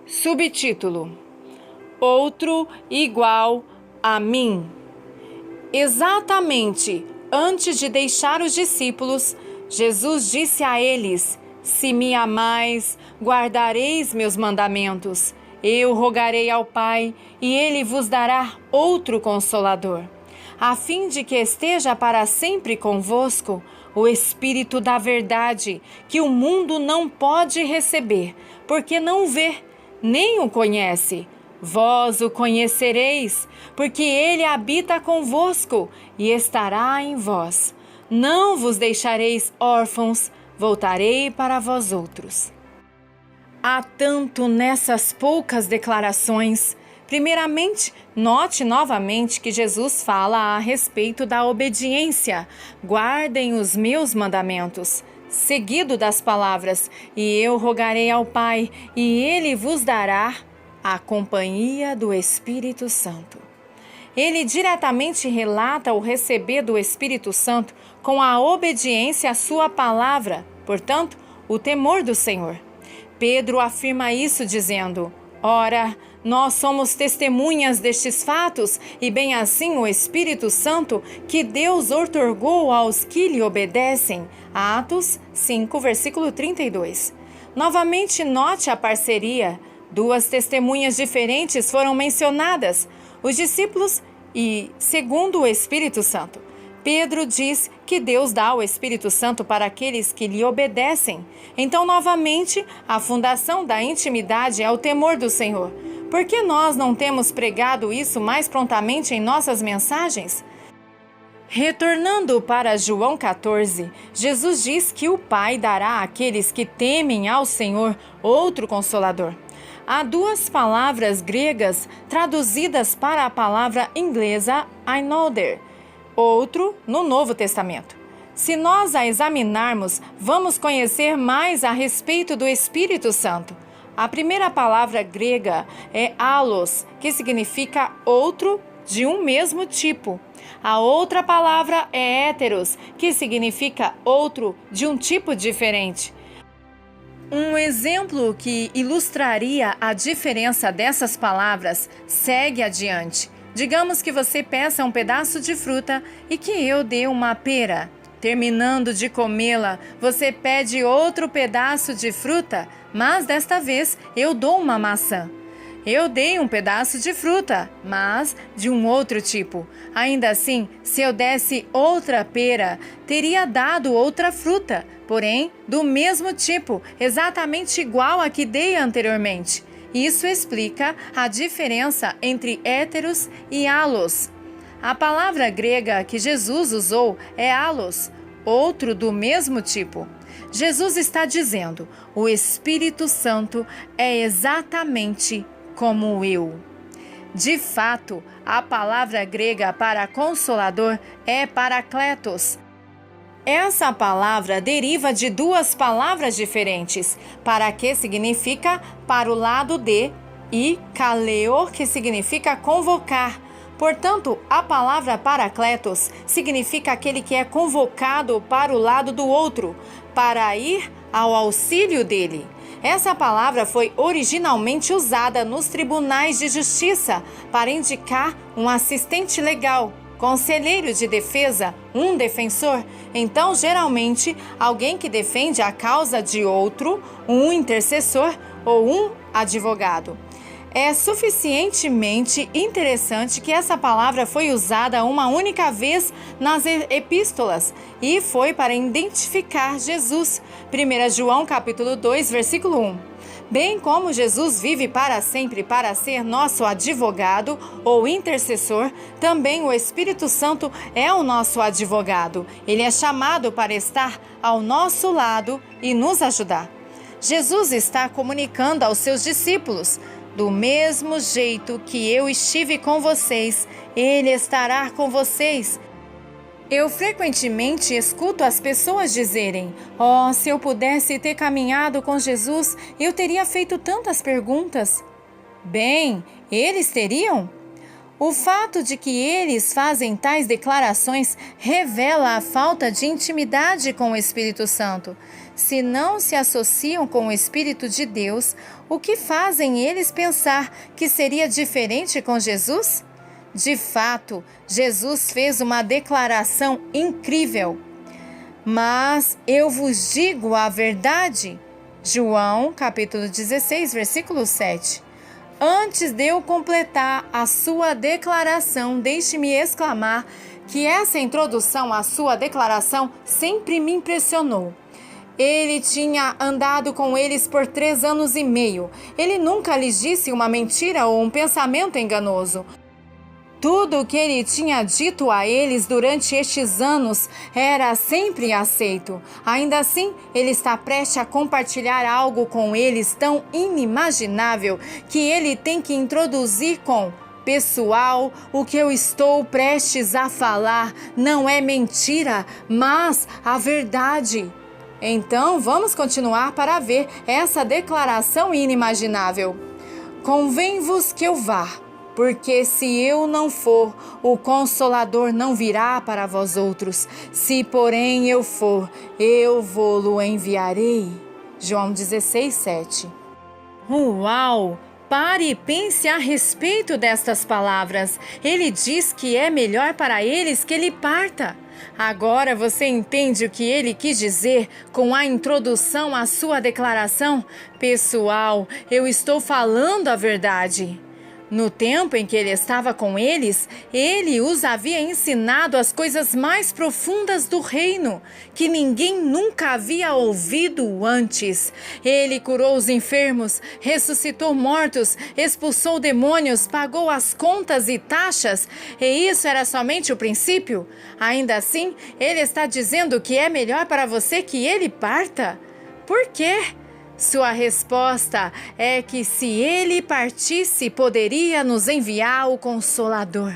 Subtítulo: Outro igual a mim. Exatamente antes de deixar os discípulos, Jesus disse a eles: Se me amais, guardareis meus mandamentos. Eu rogarei ao Pai, e Ele vos dará outro Consolador, a fim de que esteja para sempre convosco o Espírito da verdade, que o mundo não pode receber, porque não vê, nem o conhece. Vós o conhecereis, porque ele habita convosco e estará em vós. Não vos deixareis órfãos, voltarei para vós outros. Há tanto nessas poucas declarações. Primeiramente, note novamente que Jesus fala a respeito da obediência. Guardem os meus mandamentos. Seguido das palavras: e eu rogarei ao Pai, e ele vos dará a companhia do Espírito Santo. Ele diretamente relata o receber do Espírito Santo com a obediência à sua palavra, portanto, o temor do Senhor. Pedro afirma isso dizendo: Ora, nós somos testemunhas destes fatos, e bem assim o Espírito Santo que Deus outorgou aos que lhe obedecem. Atos 5, versículo 32. Novamente note a parceria. Duas testemunhas diferentes foram mencionadas, os discípulos e segundo o Espírito Santo. Pedro diz que Deus dá o Espírito Santo para aqueles que lhe obedecem. Então, novamente, a fundação da intimidade é o temor do Senhor. Por que nós não temos pregado isso mais prontamente em nossas mensagens? Retornando para João 14, Jesus diz que o Pai dará àqueles que temem ao Senhor outro Consolador. Há duas palavras gregas traduzidas para a palavra inglesa another, outro, no Novo Testamento. Se nós a examinarmos, vamos conhecer mais a respeito do Espírito Santo. A primeira palavra grega é allos, que significa outro de um mesmo tipo. A outra palavra é héteros, que significa outro de um tipo diferente. Um exemplo que ilustraria a diferença dessas palavras segue adiante. Digamos que você peça um pedaço de fruta e que eu dê uma pera. Terminando de comê-la, você pede outro pedaço de fruta, mas desta vez eu dou uma maçã. Eu dei um pedaço de fruta, mas de um outro tipo. Ainda assim, se eu desse outra pera, teria dado outra fruta, porém do mesmo tipo, exatamente igual a que dei anteriormente. Isso explica a diferença entre héteros e allos. A palavra grega que Jesus usou é allos, outro do mesmo tipo. Jesus está dizendo: o Espírito Santo é exatamente como eu. De fato, a palavra grega para consolador é parakletos. Essa palavra deriva de duas palavras diferentes, para que significa para o lado de, e kaleo, que significa convocar. Portanto, a palavra parakletos significa aquele que é convocado para o lado do outro, para ir ao auxílio dele. Essa palavra foi originalmente usada nos tribunais de justiça para indicar um assistente legal, conselheiro de defesa, um defensor. Então, geralmente, alguém que defende a causa de outro, um intercessor ou um advogado. É suficientemente interessante que essa palavra foi usada uma única vez nas epístolas e foi para identificar Jesus. 1 João capítulo 2, versículo 1. Bem como Jesus vive para sempre para ser nosso advogado ou intercessor, também o Espírito Santo é o nosso advogado. Ele é chamado para estar ao nosso lado e nos ajudar. Jesus está comunicando aos seus discípulos: do mesmo jeito que eu estive com vocês, Ele estará com vocês. Eu frequentemente escuto as pessoas dizerem: Oh, se eu pudesse ter caminhado com Jesus, eu teria feito tantas perguntas. Bem, eles teriam? O fato de que eles fazem tais declarações revela a falta de intimidade com o Espírito Santo. Se não se associam com o Espírito de Deus, o que fazem eles pensar que seria diferente com Jesus? De fato, Jesus fez uma declaração incrível. Mas eu vos digo a verdade. João, capítulo 16, versículo 7. Antes de eu completar a sua declaração, deixe-me exclamar que essa introdução à sua declaração sempre me impressionou. Ele tinha andado com eles por 3 anos e meio. Ele nunca lhes disse uma mentira ou um pensamento enganoso. Tudo o que ele tinha dito a eles durante estes anos era sempre aceito. Ainda assim, ele está prestes a compartilhar algo com eles tão inimaginável que ele tem que introduzir com: pessoal, o que eu estou prestes a falar não é mentira, mas a verdade. Então, vamos continuar para ver essa declaração inimaginável. Convém-vos que eu vá. Porque se eu não for, o Consolador não virá para vós outros. Se, porém, eu for, eu vou-lo enviarei. João 16, 7. Uau! Pare e pense a respeito destas palavras. Ele diz que é melhor para eles que ele parta. Agora você entende o que ele quis dizer com a introdução à sua declaração? Pessoal, eu estou falando a verdade. No tempo em que ele estava com eles, ele os havia ensinado as coisas mais profundas do reino, que ninguém nunca havia ouvido antes. Ele curou os enfermos, ressuscitou mortos, expulsou demônios, pagou as contas e taxas. E isso era somente o princípio? Ainda assim, ele está dizendo que é melhor para você que ele parta? Por quê? Sua resposta é que se ele partisse, poderia nos enviar o Consolador.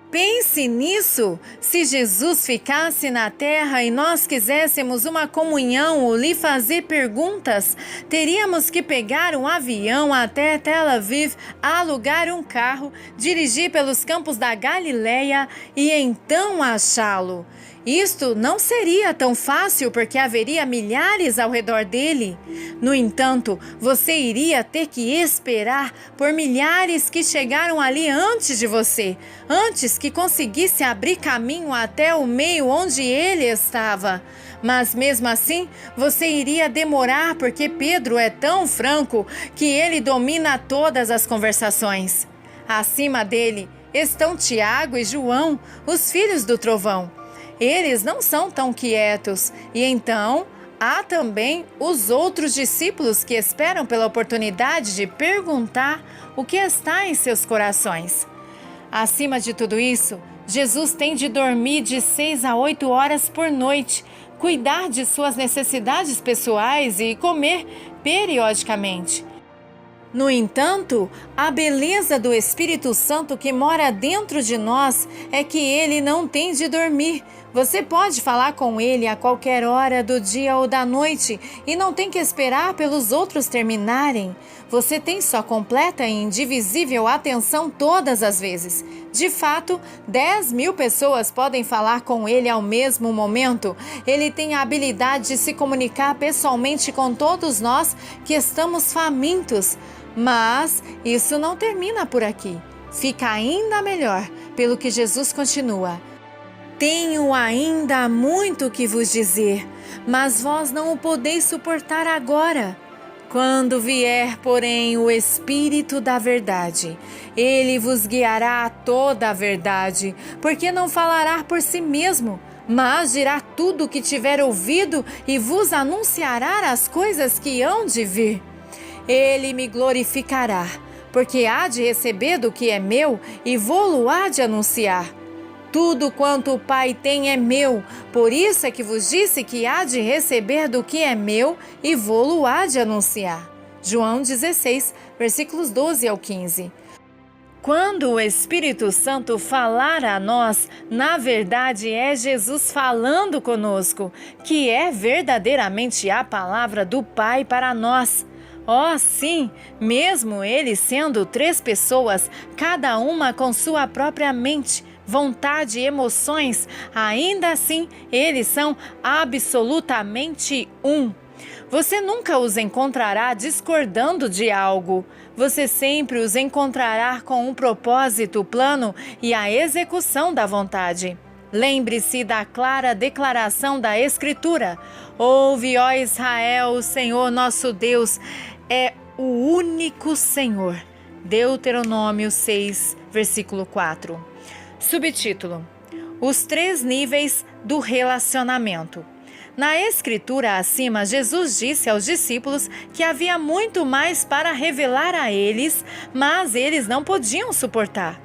Pense nisso! Se Jesus ficasse na terra e nós quiséssemos uma comunhão ou lhe fazer perguntas, teríamos que pegar um avião até Tel Aviv, alugar um carro, dirigir pelos campos da Galileia e então achá-lo. Isto não seria tão fácil porque haveria milhares ao redor dele. No entanto, você iria ter que esperar por milhares que chegaram ali antes de você, antes que conseguisse abrir caminho até o meio onde ele estava. Mas mesmo assim, você iria demorar porque Pedro é tão franco que ele domina todas as conversações. Acima dele estão Tiago e João, os filhos do trovão. Eles não são tão quietos, e então há também os outros discípulos que esperam pela oportunidade de perguntar o que está em seus corações. Acima de tudo isso, Jesus tem de dormir de 6 a 8 horas por noite, cuidar de suas necessidades pessoais e comer periodicamente. No entanto, a beleza do Espírito Santo que mora dentro de nós é que ele não tem de dormir. Você pode falar com ele a qualquer hora do dia ou da noite e não tem que esperar pelos outros terminarem. Você tem sua completa e indivisível atenção todas as vezes. De fato, 10.000 pessoas podem falar com ele ao mesmo momento. Ele tem a habilidade de se comunicar pessoalmente com todos nós que estamos famintos. Mas isso não termina por aqui. Fica ainda melhor, pelo que Jesus continua. Tenho ainda muito que vos dizer, mas vós não o podeis suportar agora. Quando vier, porém, o Espírito da verdade, ele vos guiará a toda a verdade, porque não falará por si mesmo, mas dirá tudo o que tiver ouvido e vos anunciará as coisas que hão de vir. Ele me glorificará, porque há de receber do que é meu e vô-lo há de anunciar. Tudo quanto o Pai tem é meu, por isso é que vos disse que há de receber do que é meu e vô-lo há de anunciar. João 16, versículos 12 ao 15. Quando o Espírito Santo falar a nós, na verdade é Jesus falando conosco, que é verdadeiramente a palavra do Pai para nós. Oh, sim, mesmo eles sendo 3 pessoas, cada uma com sua própria mente, vontade e emoções, ainda assim eles são absolutamente um. Você nunca os encontrará discordando de algo. Você sempre os encontrará com um propósito, plano e a execução da vontade. Lembre-se da clara declaração da Escritura: ouve, ó Israel, o Senhor nosso Deus é o único Senhor. Deuteronômio 6, versículo 4. Subtítulo: Os 3 níveis do relacionamento. Na Escritura acima, Jesus disse aos discípulos que havia muito mais para revelar a eles, mas eles não podiam suportar.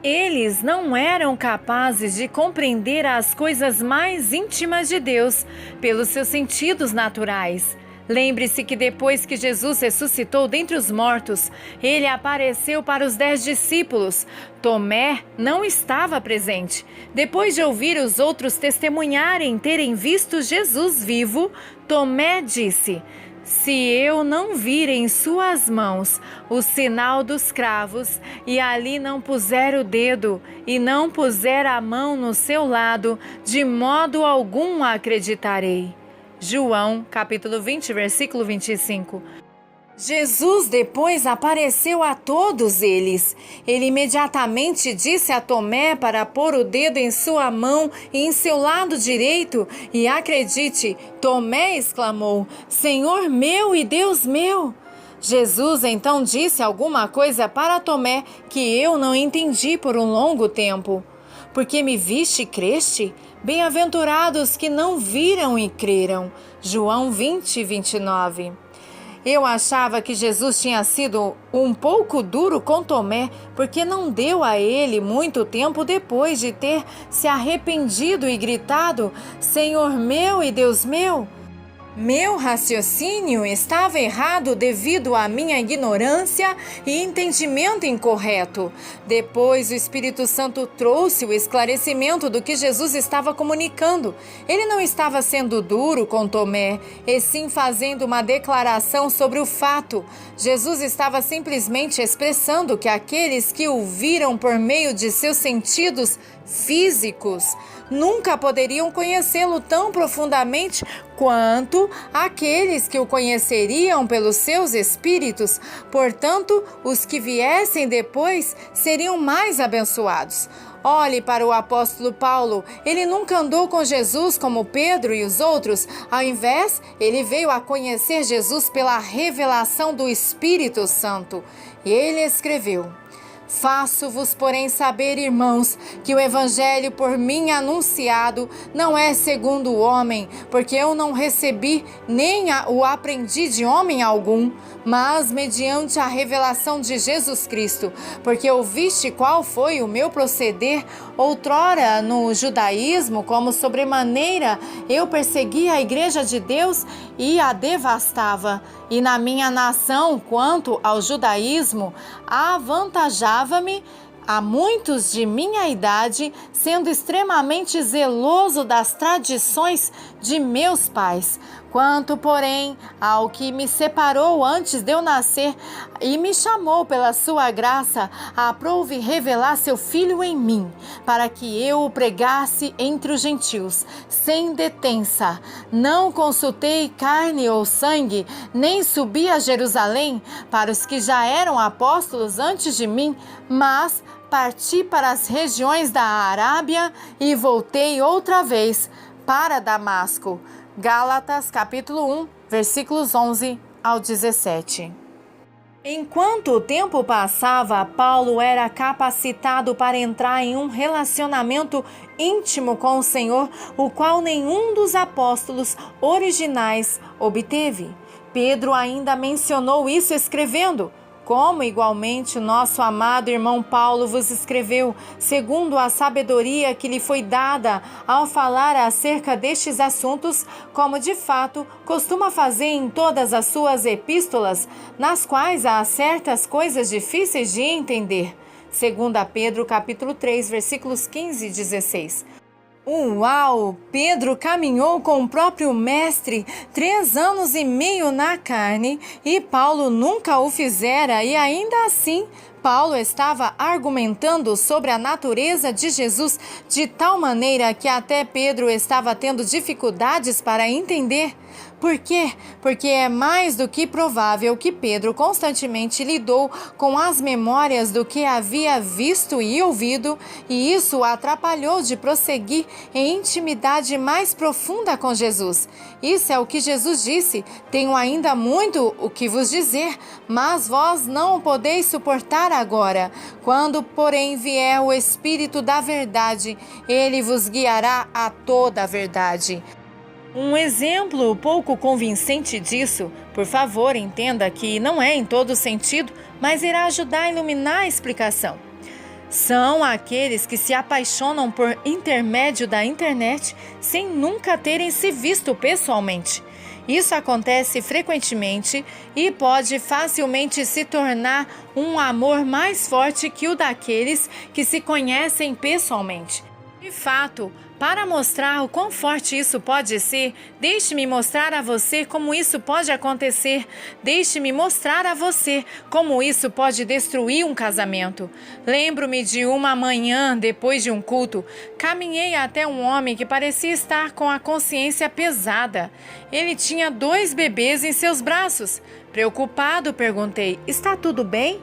Eles não eram capazes de compreender as coisas mais íntimas de Deus pelos seus sentidos naturais. Lembre-se que depois que Jesus ressuscitou dentre os mortos, ele apareceu para os 10 discípulos. Tomé não estava presente. Depois de ouvir os outros testemunharem terem visto Jesus vivo, Tomé disse: se eu não vir em suas mãos o sinal dos cravos, e ali não puser o dedo, e não puser a mão no seu lado, de modo algum acreditarei. João, capítulo 20, versículo 25. Jesus depois apareceu a todos eles. Ele imediatamente disse a Tomé para pôr o dedo em sua mão e em seu lado direito. E acredite, Tomé exclamou: Senhor meu e Deus meu! Jesus então disse alguma coisa para Tomé que eu não entendi por um longo tempo. Porque me viste e creste? Bem-aventurados que não viram e creram. João 20, 29. Eu achava que Jesus tinha sido um pouco duro com Tomé, porque não deu a ele muito tempo depois de ter se arrependido e gritado: Senhor meu e Deus meu! Meu raciocínio estava errado devido à minha ignorância e entendimento incorreto. Depois o Espírito Santo trouxe o esclarecimento do que Jesus estava comunicando. Ele não estava sendo duro com Tomé, e sim fazendo uma declaração sobre o fato. Jesus estava simplesmente expressando que aqueles que o viram por meio de seus sentidos físicos nunca poderiam conhecê-lo tão profundamente quanto aqueles que o conheceriam pelos seus espíritos. Portanto, os que viessem depois seriam mais abençoados. Olhe para o apóstolo Paulo. Ele nunca andou com Jesus como Pedro e os outros. Ao invés, ele veio a conhecer Jesus pela revelação do Espírito Santo. E ele escreveu: Faço-vos, porém, saber, irmãos, que o evangelho por mim anunciado não é segundo o homem, porque eu não recebi nem o aprendi de homem algum, mas mediante a revelação de Jesus Cristo, porque ouviste qual foi o meu proceder outrora no judaísmo, como sobremaneira eu perseguia a igreja de Deus e a devastava, e na minha nação, quanto ao judaísmo, avantajava-me a muitos de minha idade, sendo extremamente zeloso das tradições de meus pais. Quanto, porém, ao que me separou antes de eu nascer e me chamou pela sua graça, aprouve revelar seu Filho em mim, para que eu o pregasse entre os gentios, sem detença. Não consultei carne ou sangue, nem subi a Jerusalém para os que já eram apóstolos antes de mim, mas parti para as regiões da Arábia e voltei outra vez para Damasco. Gálatas, capítulo 1, versículos 11 ao 17. Enquanto o tempo passava, Paulo era capacitado para entrar em um relacionamento íntimo com o Senhor, o qual nenhum dos apóstolos originais obteve. Pedro ainda mencionou isso escrevendo: como igualmente o nosso amado irmão Paulo vos escreveu, segundo a sabedoria que lhe foi dada ao falar acerca destes assuntos, como de fato costuma fazer em todas as suas epístolas, nas quais há certas coisas difíceis de entender. 2 Pedro capítulo 3, versículos 15 e 16. Uau! Pedro caminhou com o próprio Mestre 3 anos e meio na carne e Paulo nunca o fizera, e ainda assim Paulo estava argumentando sobre a natureza de Jesus de tal maneira que até Pedro estava tendo dificuldades para entender. Por quê? Porque é mais do que provável que Pedro constantemente lidou com as memórias do que havia visto e ouvido, e isso o atrapalhou de prosseguir em intimidade mais profunda com Jesus. Isso é o que Jesus disse: tenho ainda muito o que vos dizer, mas vós não o podeis suportar agora. Quando, porém, vier o Espírito da verdade, ele vos guiará a toda a verdade. Um exemplo pouco convincente disso, por favor, entenda que não é em todo sentido, mas irá ajudar a iluminar a explicação. São aqueles que se apaixonam por intermédio da internet sem nunca terem se visto pessoalmente. Isso acontece frequentemente e pode facilmente se tornar um amor mais forte que o daqueles que se conhecem pessoalmente. De fato, para mostrar o quão forte isso pode ser, deixe-me mostrar a você como isso pode acontecer. Deixe-me mostrar a você como isso pode destruir um casamento. Lembro-me de uma manhã, depois de um culto, caminhei até um homem que parecia estar com a consciência pesada. Ele tinha 2 bebês em seus braços. Preocupado, perguntei: está tudo bem?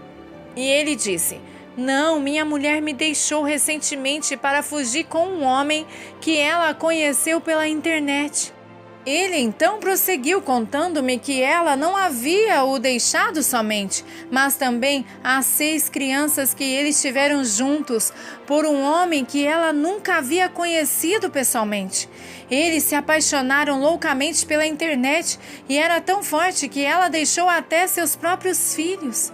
E ele disse: não, minha mulher me deixou recentemente para fugir com um homem que ela conheceu pela internet. Ele então prosseguiu contando-me que ela não havia o deixado somente, mas também as 6 crianças que eles tiveram juntos por um homem que ela nunca havia conhecido pessoalmente. Eles se apaixonaram loucamente pela internet e era tão forte que ela deixou até seus próprios filhos.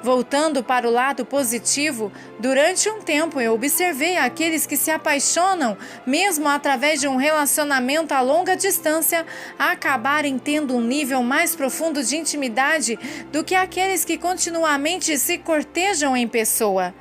Voltando para o lado positivo, durante um tempo eu observei aqueles que se apaixonam, mesmo através de um relacionamento a longa distância, acabarem tendo um nível mais profundo de intimidade do que aqueles que continuamente se cortejam em pessoa.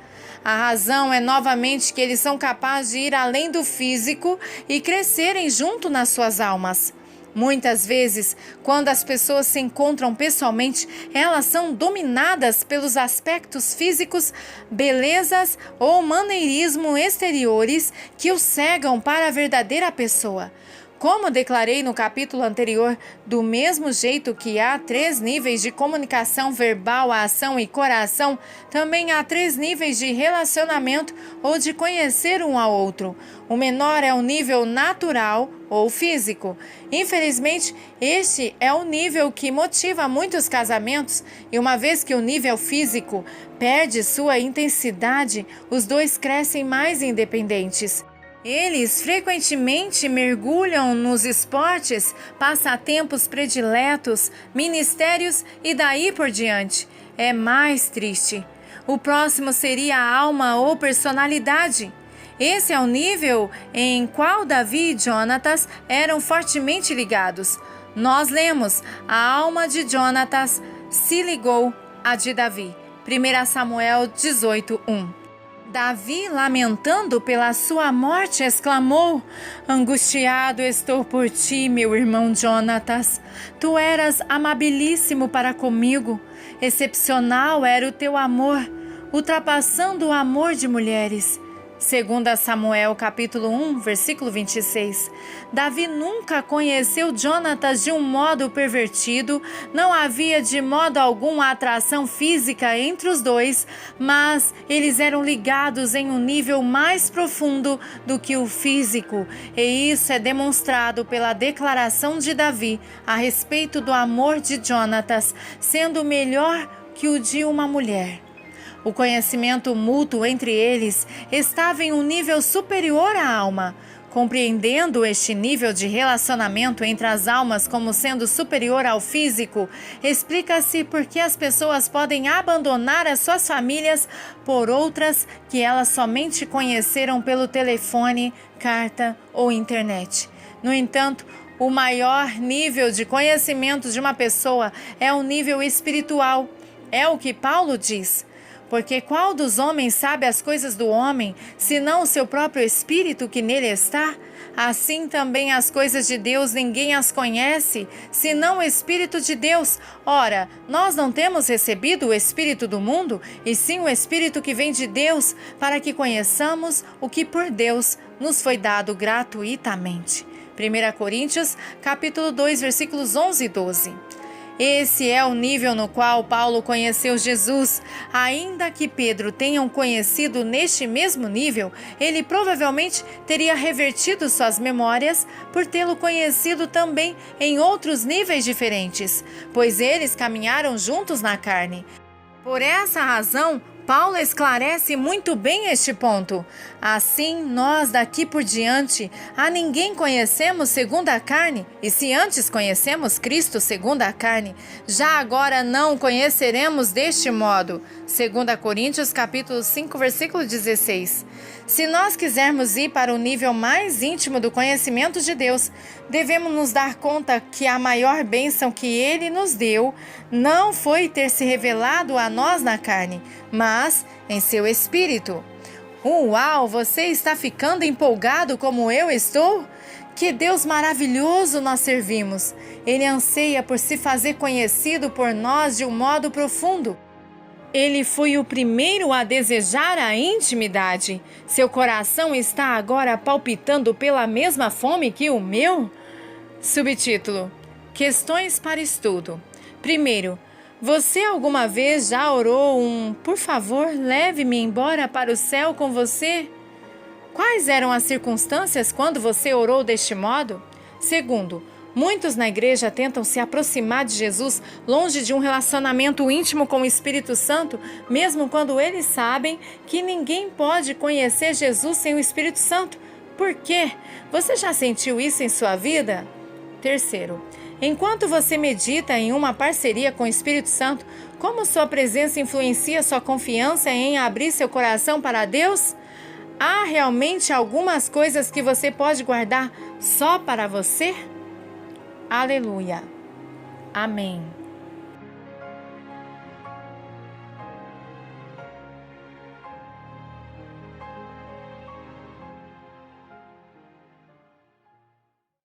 A razão é novamente que eles são capazes de ir além do físico e crescerem junto nas suas almas. Muitas vezes, quando as pessoas se encontram pessoalmente, elas são dominadas pelos aspectos físicos, belezas ou maneirismo exteriores que os cegam para a verdadeira pessoa. Como declarei no capítulo anterior, do mesmo jeito que há 3 níveis de comunicação verbal, ação e coração, também há 3 níveis de relacionamento ou de conhecer um ao outro. O menor é o nível natural ou físico. Infelizmente, este é o nível que motiva muitos casamentos, e uma vez que o nível físico perde sua intensidade, os dois crescem mais independentes. Eles frequentemente mergulham nos esportes, passatempos prediletos, ministérios e daí por diante. É mais triste. O próximo seria a alma ou personalidade. Esse é o nível em qual Davi e Jonatas eram fortemente ligados. Nós lemos: a alma de Jonatas se ligou à de Davi. 1 Samuel 18:1. Davi, lamentando pela sua morte, exclamou: angustiado estou por ti, meu irmão Jonatas. Tu eras amabilíssimo para comigo. Excepcional era o teu amor, ultrapassando o amor de mulheres. 2 Samuel capítulo 1, versículo 26. Davi nunca conheceu Jonatas de um modo pervertido, não havia de modo algum atração física entre os dois, mas eles eram ligados em um nível mais profundo do que o físico, e isso é demonstrado pela declaração de Davi a respeito do amor de Jonatas, sendo melhor que o de uma mulher. O conhecimento mútuo entre eles estava em um nível superior à alma. Compreendendo este nível de relacionamento entre as almas como sendo superior ao físico, explica-se por que as pessoas podem abandonar as suas famílias por outras que elas somente conheceram pelo telefone, carta ou internet. No entanto, o maior nível de conhecimento de uma pessoa é o nível espiritual. É o que Paulo diz. Porque qual dos homens sabe as coisas do homem, senão o seu próprio espírito que nele está? Assim também as coisas de Deus ninguém as conhece, senão o Espírito de Deus. Ora, nós não temos recebido o Espírito do mundo, e sim o Espírito que vem de Deus, para que conheçamos o que por Deus nos foi dado gratuitamente. 1 Coríntios, capítulo 2, versículos 11 e 12. Esse é o nível no qual Paulo conheceu Jesus. Ainda que Pedro tenha conhecido neste mesmo nível, ele provavelmente teria revertido suas memórias por tê-lo conhecido também em outros níveis diferentes, pois eles caminharam juntos na carne. Por essa razão, Paulo esclarece muito bem este ponto. Assim, nós daqui por diante a ninguém conhecemos segundo a carne, e se antes conhecemos Cristo segundo a carne, já agora não o conheceremos deste modo. 2 Coríntios capítulo 5, versículo 16. Se nós quisermos ir para o nível mais íntimo do conhecimento de Deus, devemos nos dar conta que a maior bênção que Ele nos deu não foi ter se revelado a nós na carne, mas em seu Espírito. Uau, você está ficando empolgado como eu estou? Que Deus maravilhoso nós servimos! Ele anseia por se fazer conhecido por nós de um modo profundo. Ele foi o primeiro a desejar a intimidade. Seu coração está agora palpitando pela mesma fome que o meu? Subtítulo: Questões para estudo. Primeiro, você alguma vez já orou por favor, leve-me embora para o céu com você? Quais eram as circunstâncias quando você orou deste modo? Segundo, muitos na igreja tentam se aproximar de Jesus longe de um relacionamento íntimo com o Espírito Santo, mesmo quando eles sabem que ninguém pode conhecer Jesus sem o Espírito Santo. Por quê? Você já sentiu isso em sua vida? Terceiro, enquanto você medita em uma parceria com o Espírito Santo, como sua presença influencia sua confiança em abrir seu coração para Deus? Há realmente algumas coisas que você pode guardar só para você? Aleluia. Amém.